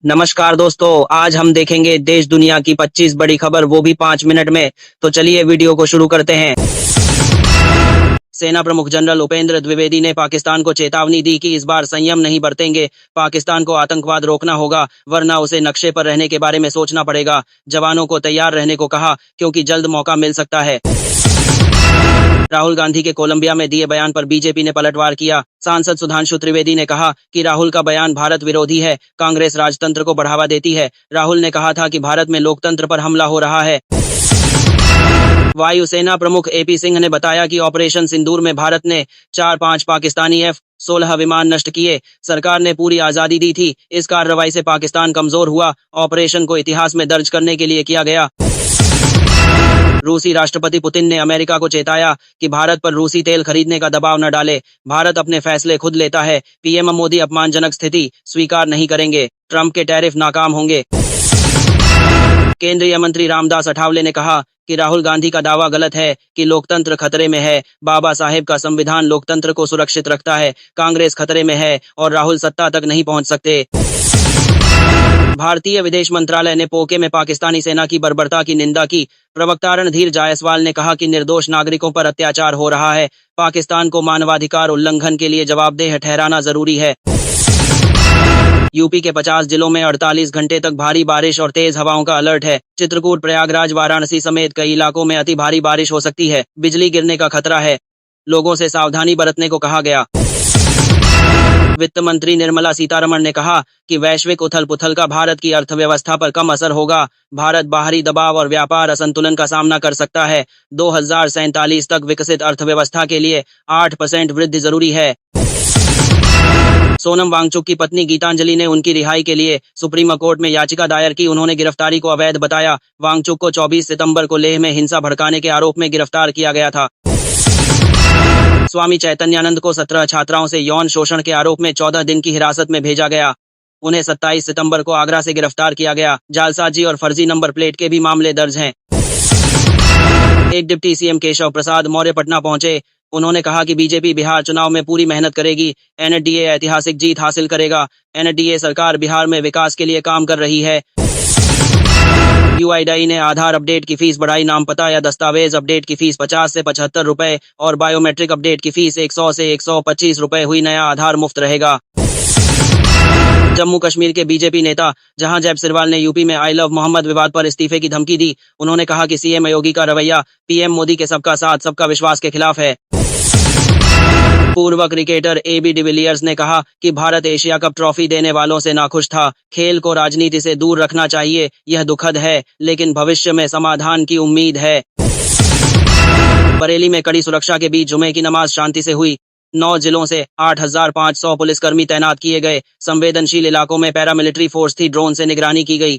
नमस्कार दोस्तों, आज हम देखेंगे देश दुनिया की 25 बड़ी खबर, वो भी 5 मिनट में। तो चलिए वीडियो को शुरू करते हैं। सेना प्रमुख जनरल उपेंद्र द्विवेदी ने पाकिस्तान को चेतावनी दी कि इस बार संयम नहीं बरतेंगे। पाकिस्तान को आतंकवाद रोकना होगा, वरना उसे नक्शे पर रहने के बारे में सोचना पड़ेगा। जवानों को तैयार रहने को कहा, क्योंकि जल्द मौका मिल सकता है। राहुल गांधी के कोलंबिया में दिए बयान पर बीजेपी ने पलटवार किया। सांसद सुधांशु त्रिवेदी ने कहा कि राहुल का बयान भारत विरोधी है, कांग्रेस राजतंत्र को बढ़ावा देती है। राहुल ने कहा था कि भारत में लोकतंत्र पर हमला हो रहा है। वायुसेना प्रमुख एपी सिंह ने बताया कि ऑपरेशन सिंदूर में भारत ने 4-5 पाकिस्तानी F-16 विमान नष्ट किए। सरकार ने पूरी आजादी दी थी। इस कार्रवाई से पाकिस्तान कमजोर हुआ। ऑपरेशन को इतिहास में दर्ज करने के लिए किया गया। रूसी राष्ट्रपति पुतिन ने अमेरिका को चेताया कि भारत पर रूसी तेल खरीदने का दबाव न डाले। भारत अपने फैसले खुद लेता है। पीएम मोदी अपमानजनक स्थिति स्वीकार नहीं करेंगे। ट्रंप के टैरिफ नाकाम होंगे। केंद्रीय मंत्री रामदास अठावले ने कहा कि राहुल गांधी का दावा गलत है कि लोकतंत्र खतरे में है। बाबा साहेब का संविधान लोकतंत्र को सुरक्षित रखता है। कांग्रेस खतरे में है और राहुल सत्ता तक नहीं पहुंच सकते। भारतीय विदेश मंत्रालय ने पोके में पाकिस्तानी सेना की बर्बरता की निंदा की। प्रवक्ता रणधीर जायसवाल ने कहा कि निर्दोष नागरिकों पर अत्याचार हो रहा है। पाकिस्तान को मानवाधिकार उल्लंघन के लिए जवाबदेह ठहराना जरूरी है। यूपी के 50 जिलों में 48 घंटे तक भारी बारिश और तेज हवाओं का अलर्ट है। चित्रकूट, प्रयागराज, वाराणसी समेत कई इलाकों में अति भारी बारिश हो सकती है। बिजली गिरने का खतरा है। लोगों से सावधानी बरतने को कहा गया। वित्त मंत्री निर्मला सीतारमण ने कहा कि वैश्विक उथल-पुथल का भारत की अर्थव्यवस्था पर कम असर होगा। भारत बाहरी दबाव और व्यापार असंतुलन का सामना कर सकता है। 2047 तक विकसित अर्थव्यवस्था के लिए 8% वृद्धि जरूरी है। सोनम वांगचुक की पत्नी गीतांजलि ने उनकी रिहाई के लिए सुप्रीम कोर्ट में याचिका दायर की। उन्होंने गिरफ्तारी को अवैध बताया। वांगचुक को 24 सितंबर को लेह में हिंसा भड़काने के आरोप में गिरफ्तार किया गया था। स्वामी चैतन्यानंद को 17 छात्राओं से यौन शोषण के आरोप में 14 दिन की हिरासत में भेजा गया। उन्हें 27 सितंबर को आगरा से गिरफ्तार किया गया। जालसाजी और फर्जी नंबर प्लेट के भी मामले दर्ज हैं। एक डिप्टी सीएम केशव प्रसाद मौर्य पटना पहुंचे। उन्होंने कहा कि बीजेपी बिहार चुनाव में पूरी मेहनत करेगी। एनडीए ऐतिहासिक जीत हासिल करेगा। एनडीए सरकार बिहार में विकास के लिए काम कर रही है। यूआईडीआई ने आधार अपडेट की फीस बढ़ाई। नाम पता या दस्तावेज अपडेट की फीस 50 से 75 रुपए और बायोमेट्रिक अपडेट की फीस 100 से 125 रुपए हुई। नया आधार मुफ्त रहेगा। जम्मू कश्मीर के बीजेपी नेता जहांजैब सिरवाल ने यूपी में आई लव मोहम्मद विवाद पर इस्तीफे की धमकी दी। उन्होंने कहा कि सीएम योगी का रवैया पीएम मोदी के सबका साथ सबका विश्वास के खिलाफ है। पूर्व क्रिकेटर एबी डिविलियर्स ने कहा कि भारत एशिया कप ट्रॉफी देने वालों से नाखुश था। खेल को राजनीति से दूर रखना चाहिए। यह दुखद है, लेकिन भविष्य में समाधान की उम्मीद है। बरेली में कड़ी सुरक्षा के बीच जुमे की नमाज शांति से हुई। 9 जिलों से 8,500 पुलिसकर्मी तैनात किए गए। संवेदनशील इलाकों में पैरामिलिट्री फोर्स थी। ड्रोन से निगरानी की गई।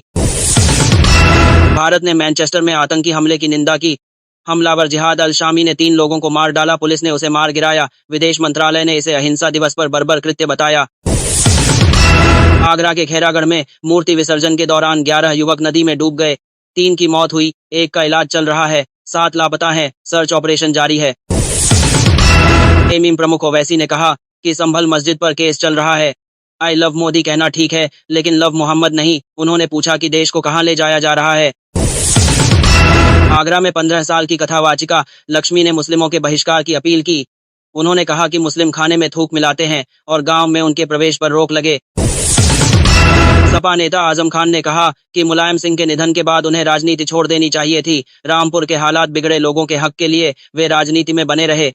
भारत ने मैनचेस्टर में आतंकी हमले की निंदा की। हमलावर जिहाद अल शामी ने 3 लोगों को मार डाला। पुलिस ने उसे मार गिराया। विदेश मंत्रालय ने इसे अहिंसा दिवस पर बर्बर कृत्य बताया। आगरा के खैरागढ़ में मूर्ति विसर्जन के दौरान 11 युवक नदी में डूब गए। 3 की मौत हुई, 1 का इलाज चल रहा है, 7 लापता हैं। सर्च ऑपरेशन जारी है। एमीम प्रमुख ओवैसी ने कहा कि संभल मस्जिद पर केस चल रहा है। आई लव मोदी कहना ठीक है, लेकिन लव मोहम्मद नहीं। उन्होंने पूछा कि देश को कहां ले जाया जा रहा है। आगरा में 15 साल की कथावाचिका लक्ष्मी ने मुस्लिमों के बहिष्कार की अपील की। उन्होंने कहा कि मुस्लिम खाने में थूक मिलाते हैं और गांव में उनके प्रवेश पर रोक लगे। सपा नेता आजम खान ने कहा कि मुलायम सिंह के निधन के बाद उन्हें राजनीति छोड़ देनी चाहिए थी। रामपुर के हालात बिगड़े, लोगों के हक के लिए वे राजनीति में बने रहे।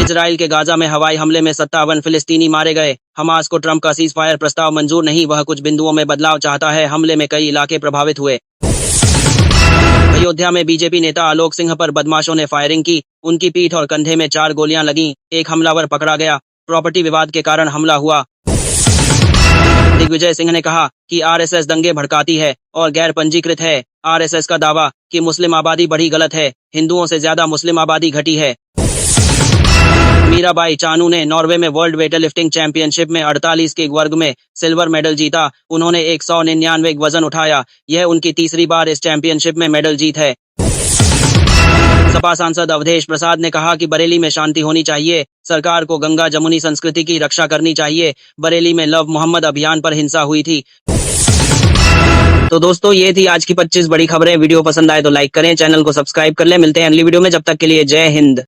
इजराइल के गाजा में हवाई हमले में 57 फिलिस्तीनी मारे गए। हमास को ट्रंप का सीजफायर प्रस्ताव मंजूर नहीं। वह कुछ बिंदुओं में बदलाव चाहता है। हमले में कई इलाके प्रभावित हुए। अयोध्या में बीजेपी नेता आलोक सिंह पर बदमाशों ने फायरिंग की। उनकी पीठ और कंधे में 4 गोलियां लगीं। एक हमलावर पकड़ा गया। प्रॉपर्टी विवाद के कारण हमला हुआ। दिग्विजय सिंह ने कहा कि आरएसएस दंगे भड़काती है और गैर पंजीकृत है। आरएसएस का दावा कि मुस्लिम आबादी बढ़ी गलत है। हिंदुओं से ज्यादा मुस्लिम आबादी घटी है। मीराबाई चानू ने नॉर्वे में वर्ल्ड वेटलिफ्टिंग चैंपियनशिप में 48 के वर्ग में सिल्वर मेडल जीता। उन्होंने 199 वजन उठाया। यह उनकी तीसरी बार इस चैंपियनशिप में मेडल जीत है। सपा सांसद अवधेश प्रसाद ने कहा कि बरेली में शांति होनी चाहिए, सरकार को गंगा जमुनी संस्कृति की रक्षा करनी चाहिए। बरेली में लव मोहम्मद अभियान पर हिंसा हुई थी। तो दोस्तों ये थी आज की 25 बड़ी खबरें। वीडियो पसंद आए तो लाइक करें, चैनल को सब्सक्राइब कर लें। मिलते हैं अगली वीडियो में, जब तक के लिए जय हिंद।